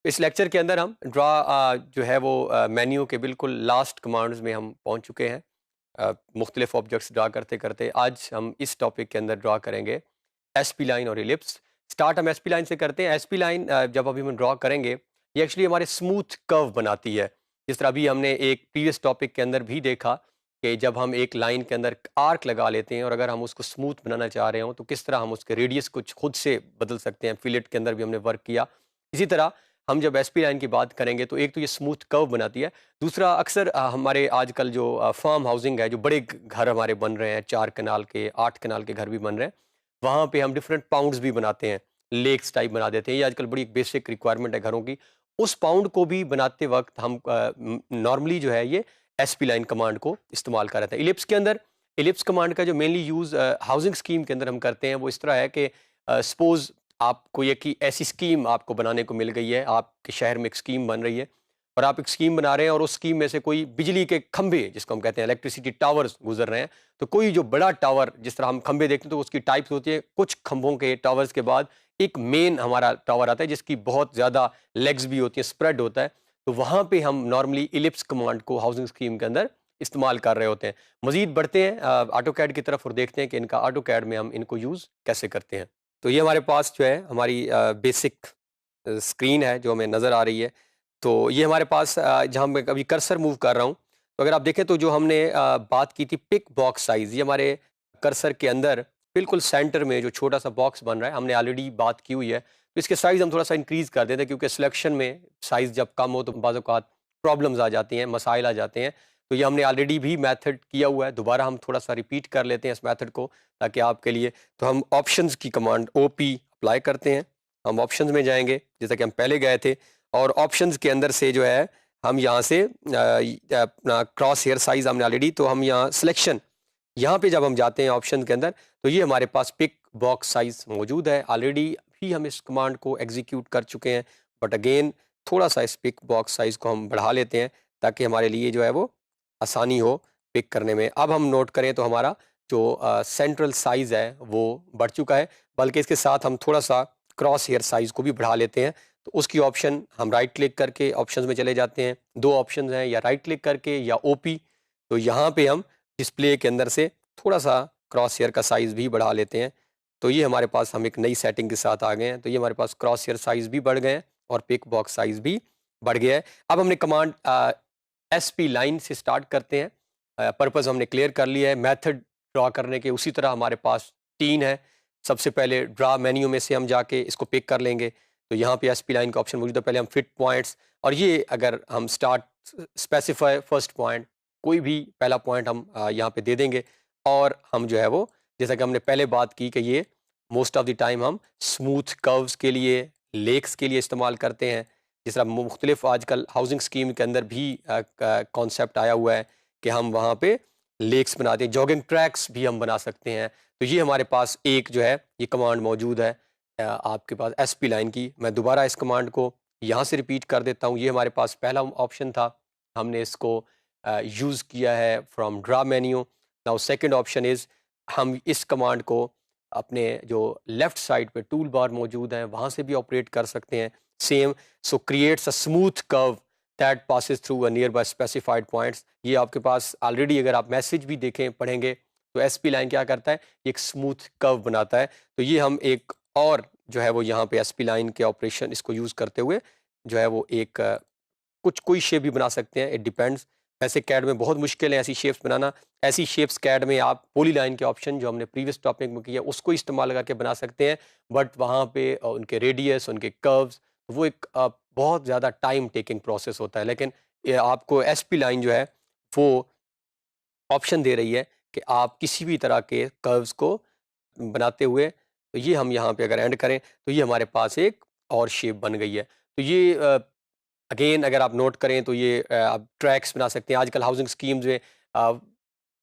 इस लेक्चर के अंदर हम ड्रा जो है वो मेन्यू के बिल्कुल लास्ट कमांड्स में हम पहुंच चुके हैं। मुख्तलिफ ऑब्जेक्ट्स ड्रा करते करते आज हम इस टॉपिक के अंदर ड्रा करेंगे एसपी लाइन और इलिप्स। स्टार्ट हम एसपी लाइन से करते हैं। एसपी लाइन जब अभी हम ड्रा करेंगे ये एक्चुअली हमारे स्मूथ कर्व बनाती है। जिस तरह अभी हमने एक प्रीवियस टॉपिक के अंदर भी देखा कि जब हम एक लाइन के अंदर आर्क लगा लेते हैं और अगर हम उसको स्मूथ बनाना चाह रहे हो तो किस तरह हम उसके रेडियस को खुद से बदल सकते हैं। फिलेट के अंदर भी हमने वर्क किया। इसी तरह हम जब एसपी लाइन की बात करेंगे तो एक तो ये स्मूथ कर्व बनाती है, दूसरा अक्सर हमारे आजकल जो फार्म हाउसिंग है, जो बड़े घर हमारे बन रहे हैं, 4 कनाल के 8 कनाल के घर भी बन रहे हैं, वहाँ पे हम डिफरेंट पाउंड्स भी बनाते हैं, लेक्स टाइप बना देते हैं। ये आजकल बड़ी बेसिक रिक्वायरमेंट है घरों की। उस पाउंड को भी बनाते वक्त हम नॉर्मली जो है ये एसपी लाइन कमांड को इस्तेमाल कर रहे हैं। इलिप्स के अंदर इलिप्स कमांड का जो मेनली यूज़ हाउसिंग स्कीम के अंदर हम करते हैं वो इस तरह है कि सपोज आपको ये कि ऐसी स्कीम आपको बनाने को मिल गई है, आपके शहर में एक स्कीम बन रही है और आप एक स्कीम बना रहे हैं और उस स्कीम में से कोई बिजली के खंभे, जिसको हम कहते हैं इलेक्ट्रिसिटी टावर्स, गुजर रहे हैं। तो कोई जो बड़ा टावर, जिस तरह हम खंभे देखते हैं तो उसकी टाइप्स होती है, कुछ खंभों के टावर्स के बाद एक मेन हमारा टावर आता है जिसकी बहुत ज़्यादा लेग्स भी होती हैं, स्प्रेड होता है। तो वहाँ पे हम नॉर्मली इलिप्स कमांड को हाउसिंग स्कीम के अंदर इस्तेमाल कर रहे होते हैं। मजीद बढ़ते हैं ऑटो कैड की तरफ और देखते हैं कि इनका ऑटो कैड में हम इनको यूज़ कैसे करते हैं। तो ये हमारे पास जो है हमारी बेसिक स्क्रीन है जो हमें नज़र आ रही है। तो ये हमारे पास जहाँ मैं अभी कर्सर मूव कर रहा हूँ, तो अगर आप देखें तो जो हमने बात की थी पिक बॉक्स साइज़, ये हमारे कर्सर के अंदर बिल्कुल सेंटर में जो छोटा सा बॉक्स बन रहा है, हमने ऑलरेडी बात की हुई है। तो इसके साइज़ हम थोड़ा सा इंक्रीज़ कर देते हैं क्योंकि सिलेक्शन में साइज़ जब कम हो तो बाज़ औक़ात प्रॉब्लम्स आ जाती हैं, मसाइल आ जाते हैं। तो ये हमने ऑलरेडी भी मेथड किया हुआ है, दोबारा हम थोड़ा सा रिपीट कर लेते हैं इस मेथड को ताकि आपके लिए। तो हम ऑप्शंस की कमांड ओपी अप्लाई करते हैं। हम ऑप्शंस में जाएंगे जैसा कि हम पहले गए थे और ऑप्शंस के अंदर से जो है हम यहाँ से अपना क्रॉस हेयर साइज हमने ऑलरेडी, तो हम यहाँ सिलेक्शन, यहाँ पे जब हम जाते हैं ऑप्शन के अंदर तो ये हमारे पास पिक बॉक्स साइज मौजूद है। ऑलरेडी भी हम इस कमांड को एग्जीक्यूट कर चुके हैं, बट अगेन थोड़ा सा इस पिक बॉक्स साइज को हम बढ़ा लेते हैं ताकि हमारे लिए जो है वो आसानी हो पिक करने में। अब हम नोट करें तो हमारा जो सेंट्रल साइज है वो बढ़ चुका है, बल्कि इसके साथ हम थोड़ा सा क्रॉस हेयर साइज को भी बढ़ा लेते हैं। तो उसकी ऑप्शन हम राइट क्लिक करके ऑप्शंस में चले जाते हैं। दो ऑप्शंस हैं, या राइट क्लिक करके या ओपी। तो यहाँ पे हम डिस्प्ले के अंदर से थोड़ा सा क्रॉस हेयर का साइज भी बढ़ा लेते हैं। तो ये हमारे पास हम एक नई सेटिंग के साथ आ गए हैं। तो ये हमारे पास क्रॉस हेयर साइज भी बढ़ गए हैं और पिक बॉक्स साइज भी बढ़ गया है। अब हमने कमांड एसपी लाइन से स्टार्ट करते हैं। पर्पस हमने क्लियर कर लिया है। मेथड ड्रा करने के उसी तरह हमारे पास 3 है। सबसे पहले ड्रा मेन्यू में से हम जाके इसको पिक कर लेंगे। तो यहाँ पे एसपी लाइन का ऑप्शन मौजूद है। पहले हम फिट पॉइंट्स, और ये अगर हम स्टार्ट स्पेसिफाई फर्स्ट पॉइंट, कोई भी पहला पॉइंट हम यहाँ पे दे देंगे और हम जो है वो, जैसा कि हमने पहले बात की कि ये मोस्ट ऑफ द टाइम हम स्मूथ कर्व्स के लिए, लेक्स के लिए इस्तेमाल करते हैं। जिस तरह मुख्तलिफ आजकल हाउसिंग स्कीम के अंदर भी कॉन्सेप्ट आया हुआ है कि हम वहाँ पे लेक्स बनाते हैं, जॉगिंग ट्रैक्स भी हम बना सकते हैं। तो ये हमारे पास एक जो है ये कमांड मौजूद है आपके पास एसपी लाइन की। मैं दोबारा इस कमांड को यहाँ से रिपीट कर देता हूँ। ये हमारे पास पहला ऑप्शन था, हमने इसको यूज़ किया है from draw menu. Now second option is, हम इस कमांड को अपने जो लेफ्ट साइड पे टूल बार मौजूद है वहाँ से भी ऑपरेट कर सकते हैं। Same, so creates a smooth curve that passes through a near by specified points. ये आपके पास ऑलरेडी, अगर आप मैसेज भी देखें पढ़ेंगे तो एसपी लाइन क्या करता है, एक स्मूथ कर्व बनाता है। तो ये हम एक और जो है वो यहाँ पे एसपी लाइन के ऑपरेशन इसको यूज़ करते हुए जो है वो एक कुछ कोई शेप भी बना सकते हैं। It depends. ऐसे कैड में बहुत मुश्किल है ऐसी शेप्स बनाना। ऐसी शेप्स कैड में आप पोली लाइन के ऑप्शन जो हमने प्रीवियस टॉपिक में किया उसको इस्तेमाल करके बना सकते हैं, बट वहाँ पे उनके रेडियस, उनके कर्व्स, वो एक बहुत ज़्यादा टाइम टेकिंग प्रोसेस होता है। लेकिन ये आपको एसपी लाइन जो है वो ऑप्शन दे रही है कि आप किसी भी तरह के कर्व्स को बनाते हुए, तो ये हम यहाँ पे अगर एंड करें तो ये हमारे पास एक और शेप बन गई है। तो ये अगेन अगर आप नोट करें तो ये आप ट्रैक्स बना सकते हैं। आजकल हाउसिंग स्कीम्स में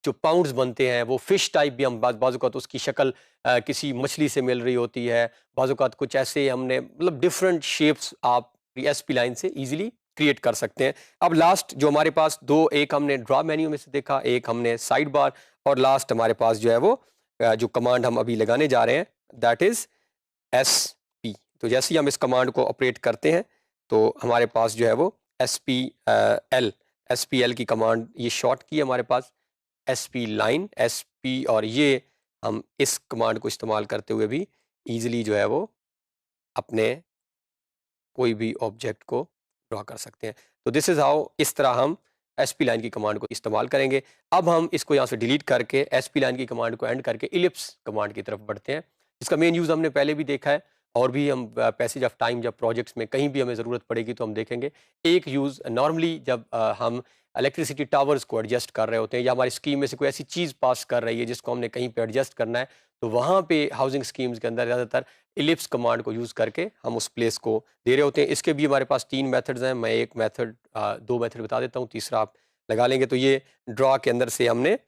जो पाउंड्स बनते हैं वो फिश टाइप भी हम बाज़-औक़ात उसकी शक्ल किसी मछली से मिल रही होती है। बाज़-औक़ात कुछ ऐसे हमने मतलब डिफरेंट शेप्स आप एसपी लाइन से इजीली क्रिएट कर सकते हैं। अब लास्ट जो हमारे पास दो, एक हमने ड्रॉ मेन्यू में से देखा, एक हमने साइड बार, और लास्ट हमारे पास जो है वो जो कमांड हम अभी लगाने जा रहे हैं दैट इज एसपी। तो जैसे ही हम इस कमांड को ऑपरेट करते हैं तो हमारे पास जो है वो एसपीएल की कमांड, ये शॉर्ट की है हमारे पास एसपी लाइन, एसपी, और ये हम इस कमांड को इस्तेमाल करते हुए भी इजीली जो है वो अपने कोई भी ऑब्जेक्ट को ड्रॉ कर सकते हैं। तो दिस इज़ हाउ, इस तरह हम एसपी लाइन की कमांड को इस्तेमाल करेंगे। अब हम इसको यहाँ से डिलीट करके एसपी लाइन की कमांड को एंड करके इलिप्स कमांड की तरफ बढ़ते हैं। इसका मेन यूज़ हमने पहले भी देखा है, और भी हम पैसेज ऑफ टाइम जब प्रोजेक्ट्स में कहीं भी हमें ज़रूरत पड़ेगी तो हम देखेंगे। एक यूज़ नॉर्मली जब हम इलेक्ट्रिसिटी टावर्स को एडजस्ट कर रहे होते हैं, या हमारी स्कीम में से कोई ऐसी चीज़ पास कर रही है जिसको हमने कहीं पे एडजस्ट करना है, तो वहाँ पे हाउसिंग स्कीम्स के अंदर ज़्यादातर इलिप्स कमांड को यूज़ करके हम उस प्लेस को दे रहे होते हैं। इसके भी हमारे पास 3 मेथड्स हैं। मैं एक मेथड 2 मेथड बता देता हूँ, तीसरा आप लगा लेंगे। तो ये ड्रॉ के अंदर से हमने,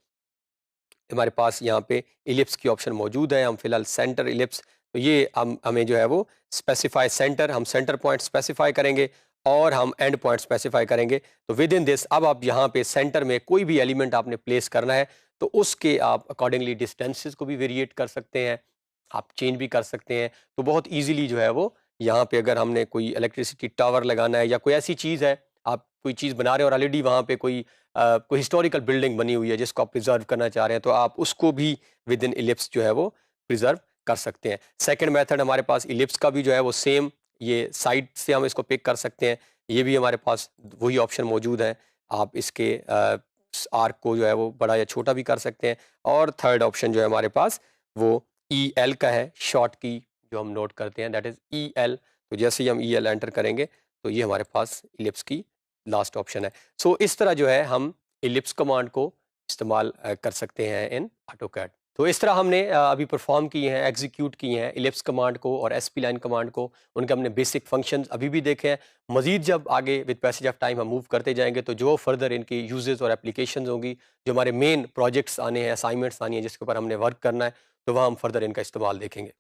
हमारे पास यहाँ पे इलिप्स की ऑप्शन मौजूद है। हम फिलहाल सेंटर इलिप्स, तो ये हम हमें जो है वो स्पेसिफाई सेंटर, हम सेंटर पॉइंट स्पेसिफाई करेंगे और हम एंड पॉइंट स्पेसिफाई करेंगे। तो विद इन दिस अब आप यहाँ पे सेंटर में कोई भी एलिमेंट आपने प्लेस करना है तो उसके आप अकॉर्डिंगली डिस्टेंसेस को भी वेरिएट कर सकते हैं, आप चेंज भी कर सकते हैं। तो बहुत ईजिली जो है वो यहाँ पे अगर हमने कोई इलेक्ट्रिसिटी टावर लगाना है या कोई ऐसी चीज़ है, आप कोई चीज़ बना रहे हो और ऑलरेडी वहाँ पे कोई हिस्टोरिकल बिल्डिंग बनी हुई है जिसको आप प्रिजर्व करना चाह रहे हैं, तो आप उसको भी विद इन इलिप्स जो है वो प्रिजर्व कर सकते हैं। सेकंड मेथड हमारे पास इलिप्स का भी जो है वो सेम, ये साइड से हम इसको पिक कर सकते हैं। ये भी हमारे पास वही ऑप्शन मौजूद है। आप इसके आर्क को जो है वो बड़ा या छोटा भी कर सकते हैं। और थर्ड ऑप्शन जो है हमारे पास वो ई एल का है, शॉर्ट की जो हम नोट करते हैं दैट इज ई एल। तो जैसे ही हम ई एल एंटर करेंगे तो ये हमारे पास इलिप्स की लास्ट ऑप्शन है। सो इस तरह जो है हम इलिप्स कमांड को इस्तेमाल कर सकते हैं इन ऑटोकैड। तो इस तरह हमने अभी परफॉर्म किए हैं, एग्जीक्यूट किए हैं इलिप्स कमांड को और एसपी लाइन कमांड को। उनके हमने बेसिक फंक्शंस अभी भी देखे हैं। मजीद जब आगे विद पैसेज ऑफ टाइम हम मूव करते जाएंगे तो जो फर्दर इनकी यूजेस और एप्लीकेशंस होंगी, जो हमारे मेन प्रोजेक्ट्स आने हैं, असाइनमेंट्स आनी है जिसके ऊपर हमने वर्क करना है, तो वहाँ हम फर्दर इनका इस्तेमाल देखेंगे।